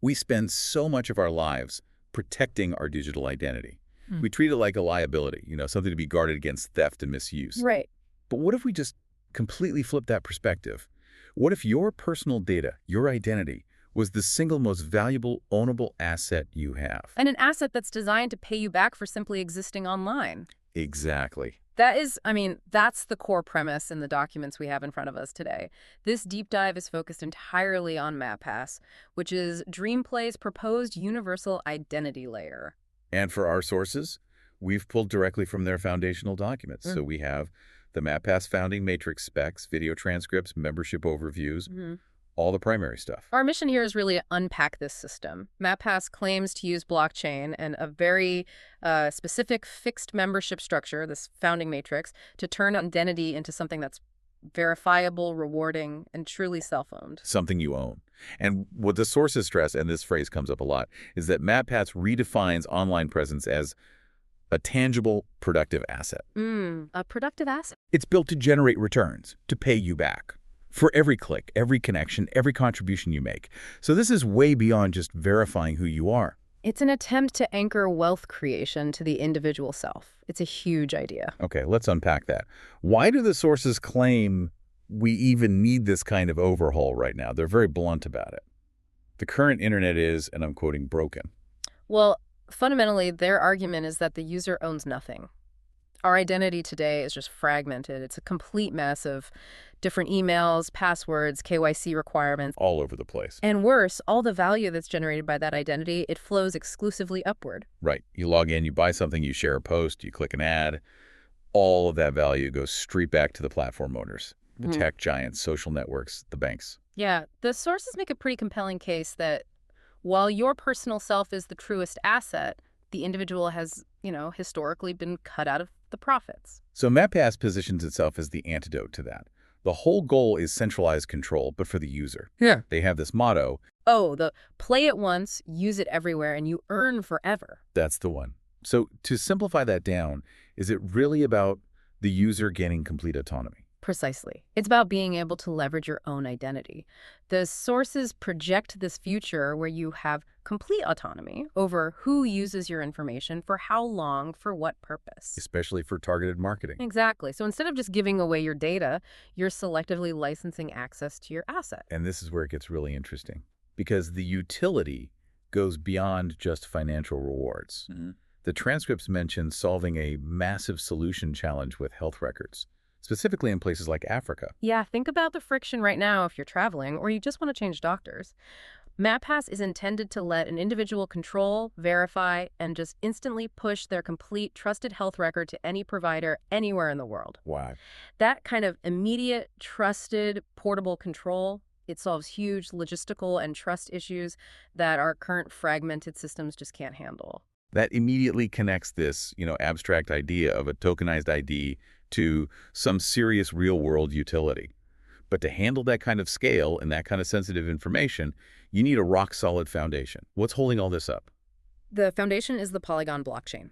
We spend so much of our lives protecting our digital identity. Mm. We treat it like a liability, something to be guarded against theft and misuse. Right. But what if we just completely flip that perspective? What if your personal data, your identity, was the single most valuable, ownable asset you have? And an asset that's designed to pay you back for simply existing online. Exactly. That's the core premise in the documents we have in front of us today. This deep dive is focused entirely on MapPass, which is DreamPlay's proposed universal identity layer. And for our sources, we've pulled directly from their foundational documents. So we have the MapPass founding matrix specs, video transcripts, membership overviews, all the primary stuff. Our mission here is really to unpack this system. MapPass claims to use blockchain and a very specific fixed membership structure, this founding matrix, to turn identity into something that's verifiable, rewarding, and truly self-owned. Something you own. And what the sources stress, and this phrase comes up a lot, is that MapPass redefines online presence as a tangible, productive asset. A productive asset. It's built to generate returns, to pay you back for every click, every connection, every contribution you make. So this is way beyond just verifying who you are. It's an attempt to anchor wealth creation to the individual self. It's a huge idea. Okay, let's unpack that. Why do the sources claim we even need this kind of overhaul right now? They're very blunt about it. The current internet is, and I'm quoting, broken. Well, fundamentally, their argument is that the user owns nothing. Our identity today is just fragmented. It's a complete mess of different emails, passwords, KYC requirements. All over the place. And worse, all the value that's generated by that identity, it flows exclusively upward. Right. You log in, you buy something, you share a post, you click an ad. All of that value goes straight back to the platform owners, the tech giants, social networks, the banks. Yeah, the sources make a pretty compelling case that while your personal self is the truest asset, the individual has, historically been cut out of the profits. So MapPass positions itself as the antidote to that. The whole goal is centralized control, but for the user. Yeah. They have this motto. Oh, the play it once, use it everywhere, and you earn forever. That's the one. So to simplify that down, is it really about the user gaining complete autonomy? Precisely. It's about being able to leverage your own identity. The sources project this future where you have complete autonomy over who uses your information, for how long, for what purpose. Especially for targeted marketing. Exactly. So instead of just giving away your data, you're selectively licensing access to your asset. And this is where it gets really interesting, because the utility goes beyond just financial rewards. The transcripts mention solving a massive solution challenge with health records, specifically in places like Africa. Yeah, think about the friction right now if you're traveling or you just want to change doctors. MapPass is intended to let an individual control, verify, and just instantly push their complete trusted health record to any provider anywhere in the world. Wow. That kind of immediate, trusted, portable control, it solves huge logistical and trust issues that our current fragmented systems just can't handle. That immediately connects this, abstract idea of a tokenized ID to some serious real-world utility. But to handle that kind of scale and that kind of sensitive information, you need a rock-solid foundation. What's holding all this up? The foundation is the Polygon blockchain.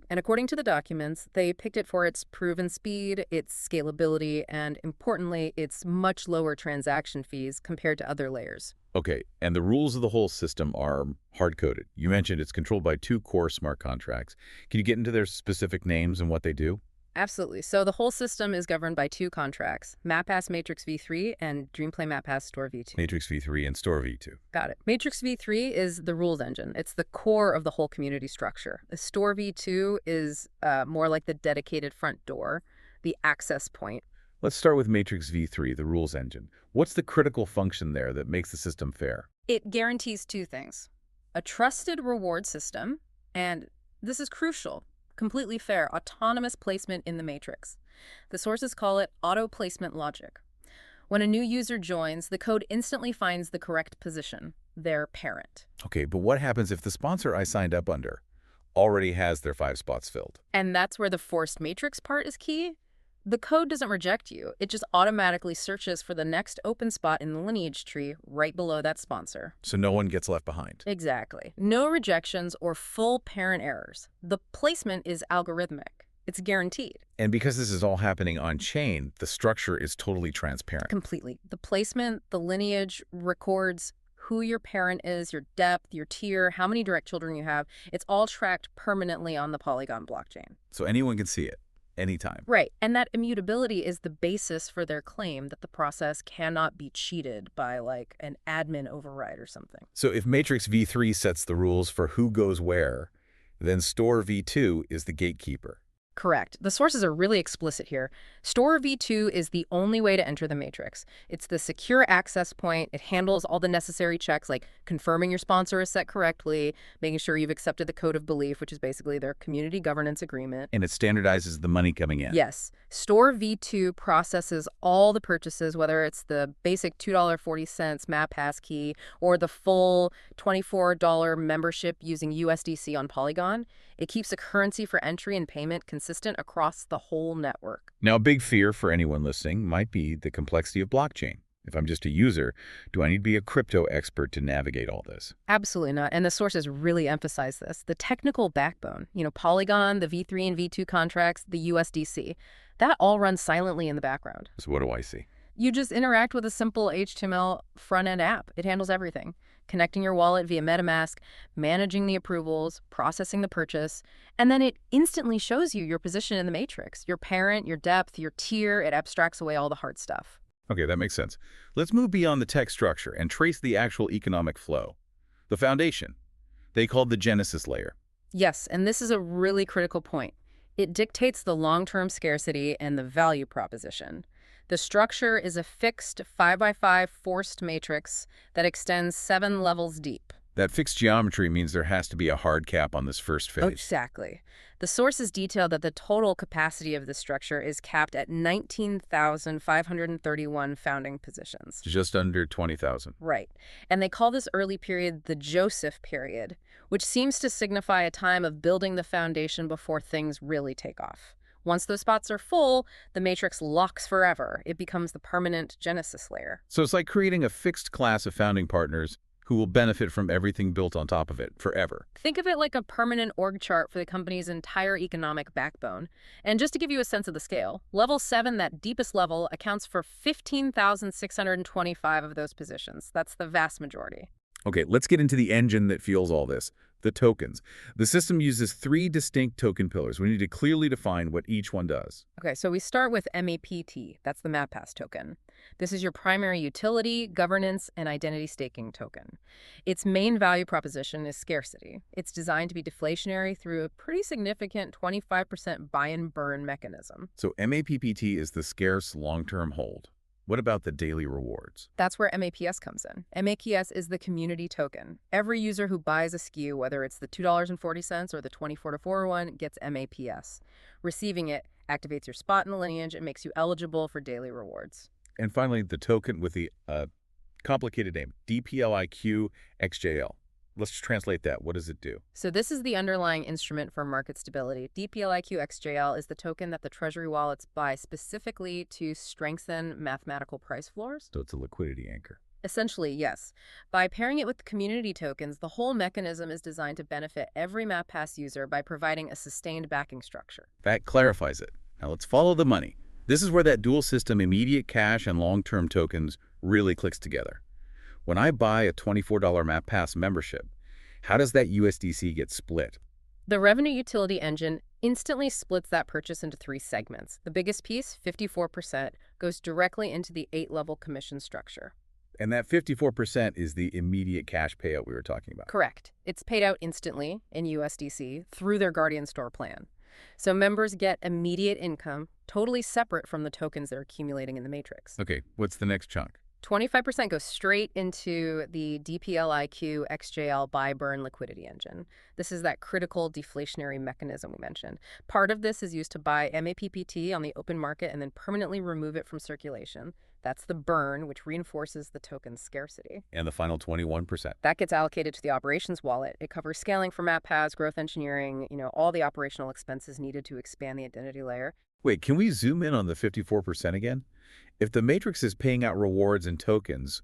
And according to the documents, they picked it for its proven speed, its scalability, and importantly, its much lower transaction fees compared to other layers. Okay, and the rules of the whole system are hard-coded. You mentioned it's controlled by 2 core smart contracts. Can you get into their specific names and what they do? Absolutely. So the whole system is governed by 2 contracts, MapPass Matrix v3 and DreamPlay MapPass Store v2. Matrix v3 and Store v2. Got it. Matrix v3 is the rules engine. It's the core of the whole community structure. The Store v2 is more like the dedicated front door, the access point. Let's start with Matrix v3, the rules engine. What's the critical function there that makes the system fair? It guarantees 2 things. A trusted reward system, and this is crucial, completely fair, autonomous placement in the matrix. The sources call it auto-placement logic. When a new user joins, the code instantly finds the correct position, their parent. Okay, but what happens if the sponsor I signed up under already has their 5 spots filled? And that's where the forced matrix part is key. The code doesn't reject you. It just automatically searches for the next open spot in the lineage tree right below that sponsor. So no one gets left behind. Exactly. No rejections or full parent errors. The placement is algorithmic. It's guaranteed. And because this is all happening on-chain, the structure is totally transparent. Completely. The placement, the lineage, records who your parent is, your depth, your tier, how many direct children you have. It's all tracked permanently on the Polygon blockchain. So anyone can see it, anytime. Right. And that immutability is the basis for their claim that the process cannot be cheated by, like, an admin override or something. So if Matrix v3 sets the rules for who goes where, then Store v2 is the gatekeeper. Correct. The sources are really explicit here. Store v2 is the only way to enter the matrix. It's the secure access point. It handles all the necessary checks, like confirming your sponsor is set correctly, making sure you've accepted the code of belief, which is basically their community governance agreement. And it standardizes the money coming in. Yes. Store v2 processes all the purchases, whether it's the basic $2.40 map passkey or the full $24 membership using USDC on Polygon. It keeps the currency for entry and payment consistent across the whole network. Now, a big fear for anyone listening might be the complexity of blockchain. If I'm just a user, do I need to be a crypto expert to navigate all this? Absolutely not. And the sources really emphasize this. The technical backbone, Polygon, the V3 and V2 contracts, the USDC, that all runs silently in the background. So what do I see? You just interact with a simple HTML front-end app. It handles everything. Connecting your wallet via MetaMask, managing the approvals, processing the purchase, and then it instantly shows you your position in the matrix, your parent, your depth, your tier. It abstracts away all the hard stuff. Okay, that makes sense. Let's move beyond the tech structure and trace the actual economic flow. The foundation. They called the Genesis layer. Yes, and this is a really critical point. It dictates the long-term scarcity and the value proposition. The structure is a fixed 5x5 forced matrix that extends 7 levels deep. That fixed geometry means there has to be a hard cap on this first phase. Exactly. The sources detail that the total capacity of the structure is capped at 19,531 founding positions. Just under 20,000. Right. And they call this early period the Joseph period, which seems to signify a time of building the foundation before things really take off. Once those spots are full, the matrix locks forever. It becomes the permanent Genesis layer. So it's like creating a fixed class of founding partners who will benefit from everything built on top of it forever. Think of it like a permanent org chart for the company's entire economic backbone. And just to give you a sense of the scale, level 7, that deepest level, accounts for 15,625 of those positions. That's the vast majority. Okay, let's get into the engine that fuels all this, the tokens. The system uses 3 distinct token pillars. We need to clearly define what each one does. Okay, so we start with MAPT. That's the MapPass token. This is your primary utility, governance, and identity staking token. Its main value proposition is scarcity. It's designed to be deflationary through a pretty significant 25% buy and burn mechanism. So MAPPT is the scarce long-term hold. What about the daily rewards? That's where MAPS comes in. MAPS is the community token. Every user who buys a SKU, whether it's the $2.40 or the 24-to-4 gets MAPS. Receiving it activates your spot in the lineage and makes you eligible for daily rewards. And finally, the token with the complicated name, DPLIQ XJL. Let's translate that. What does it do? So this is the underlying instrument for market stability. DPLIQ XJL is the token that the Treasury wallets buy specifically to strengthen mathematical price floors. So it's a liquidity anchor. Essentially, yes. By pairing it with community tokens, the whole mechanism is designed to benefit every MapPass user by providing a sustained backing structure. That clarifies it. Now let's follow the money. This is where that dual system immediate cash and long-term tokens really clicks together. When I buy a $24 MapPass membership, how does that USDC get split? The revenue utility engine instantly splits that purchase into 3 segments. The biggest piece, 54%, goes directly into the 8-level commission structure. And that 54% is the immediate cash payout we were talking about. Correct. It's paid out instantly in USDC through their Guardian Store plan. So members get immediate income, totally separate from the tokens they're accumulating in the matrix. Okay, what's the next chunk? 25% goes straight into the DPLIQ XJL buy-burn liquidity engine. This is that critical deflationary mechanism we mentioned. Part of this is used to buy MAPPT on the open market and then permanently remove it from circulation. That's the burn, which reinforces the token's scarcity. And the final 21%. That gets allocated to the operations wallet. It covers scaling for MapPass, growth engineering, all the operational expenses needed to expand the identity layer. Wait, can we zoom in on the 54% again? If the matrix is paying out rewards and tokens,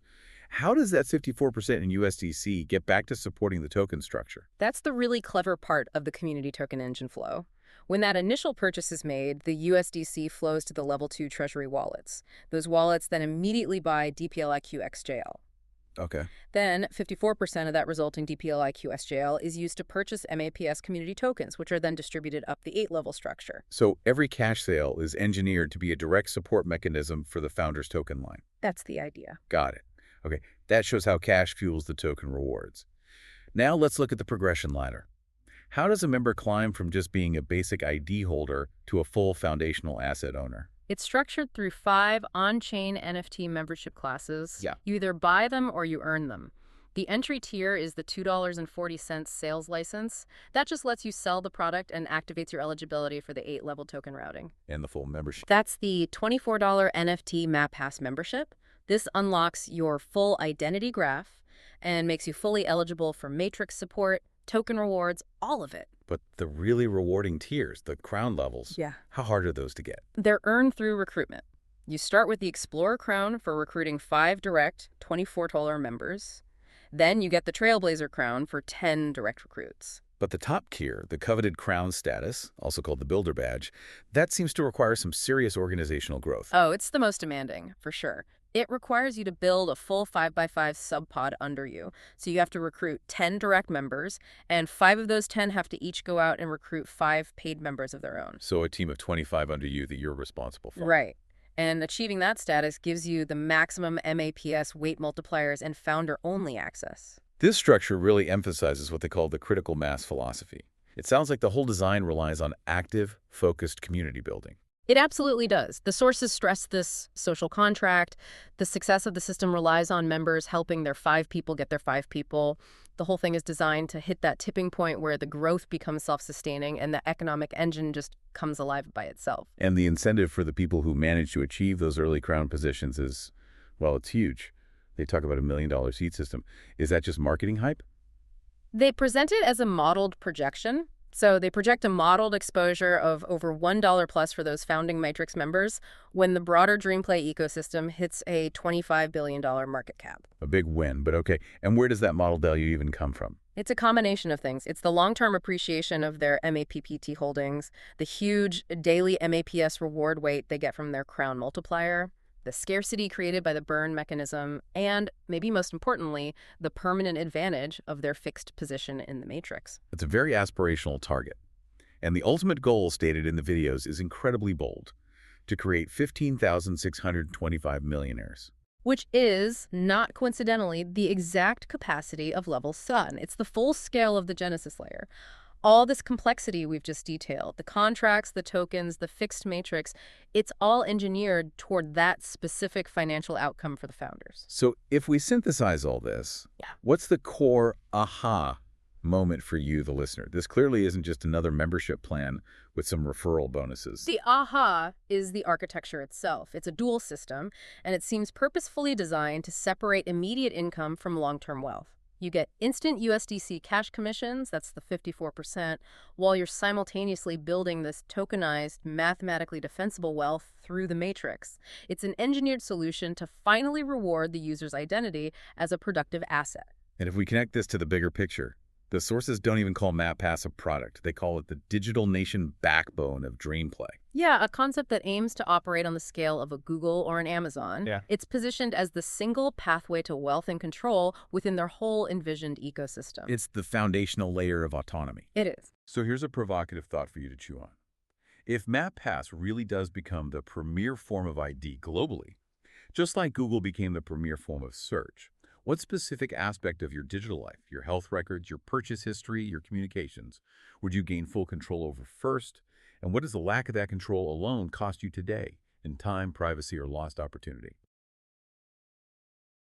how does that 54% in USDC get back to supporting the token structure? That's the really clever part of the community token engine flow. When that initial purchase is made, the USDC flows to the level 2 Treasury wallets. Those wallets then immediately buy DPLIQ XJL. Okay. Then 54% of that resulting DPLI QSJL is used to purchase MAPS community tokens, which are then distributed up the 8-level structure. So every cash sale is engineered to be a direct support mechanism for the founder's token line. That's the idea. Got it. Okay, that shows how cash fuels the token rewards. Now let's look at the progression ladder. How does a member climb from just being a basic ID holder to a full foundational asset owner? It's structured through 5 on-chain NFT membership classes. Yeah. You either buy them or you earn them. The entry tier is the $2.40 sales license. That just lets you sell the product and activates your eligibility for the 8-level token routing. And the full membership. That's the $24 NFT MapPass membership. This unlocks your full identity graph and makes you fully eligible for matrix support, token rewards, all of it. But the really rewarding tiers, the crown levels, Yeah. how hard are those to get? They're earned through recruitment. You start with the Explorer Crown for recruiting 5 direct $24 members. Then you get the Trailblazer Crown for 10 direct recruits. But the top tier, the coveted crown status, also called the Builder Badge, that seems to require some serious organizational growth. Oh, it's the most demanding, for sure. It requires you to build a full 5x5 subpod under you. So you have to recruit 10 direct members, and 5 of those 10 have to each go out and recruit 5 paid members of their own. So a team of 25 under you that you're responsible for. Right. And achieving that status gives you the maximum MAPS weight multipliers and founder-only access. This structure really emphasizes what they call the critical mass philosophy. It sounds like the whole design relies on active, focused community building. It absolutely does. The sources stress this social contract. The success of the system relies on members helping their 5 people get their 5 people. The whole thing is designed to hit that tipping point where the growth becomes self-sustaining and the economic engine just comes alive by itself. And the incentive for the people who manage to achieve those early crown positions is, well, it's huge. They talk about $1 million seed system. Is that just marketing hype? They present it as a modeled projection. So they project a modeled exposure of over $1 plus for those founding Matrix members when the broader DreamPlay ecosystem hits a $25 billion market cap. A big win, but okay. And where does that model value even come from? It's a combination of things. It's the long-term appreciation of their MAPPT holdings, the huge daily MAPS reward weight they get from their crown multiplier, the scarcity created by the burn mechanism, and, maybe most importantly, the permanent advantage of their fixed position in the matrix. It's a very aspirational target. And the ultimate goal stated in the videos is incredibly bold, to create 15,625 millionaires. Which is, not coincidentally, the exact capacity of Level Sun. It's the full scale of the Genesis layer. All this complexity we've just detailed, the contracts, the tokens, the fixed matrix, it's all engineered toward that specific financial outcome for the founders. So if we synthesize all this, Yeah. what's the core aha moment for you, the listener? This clearly isn't just another membership plan with some referral bonuses. The aha is the architecture itself. It's a dual system, and it seems purposefully designed to separate immediate income from long-term wealth. You get instant USDC cash commissions, that's the 54%, while you're simultaneously building this tokenized, mathematically defensible wealth through the matrix. It's an engineered solution to finally reward the user's identity as a productive asset. And if we connect this to the bigger picture, the sources don't even call MapPass a product. They call it the digital nation backbone of DreamPlay. Yeah, a concept that aims to operate on the scale of a Google or an Amazon. Yeah. It's positioned as the single pathway to wealth and control within their whole envisioned ecosystem. It's the foundational layer of autonomy. It is. So here's a provocative thought for you to chew on. If MapPass really does become the premier form of ID globally, just like Google became the premier form of search, what specific aspect of your digital life, your health records, your purchase history, your communications, would you gain full control over first? And what does the lack of that control alone cost you today in time, privacy, or lost opportunity?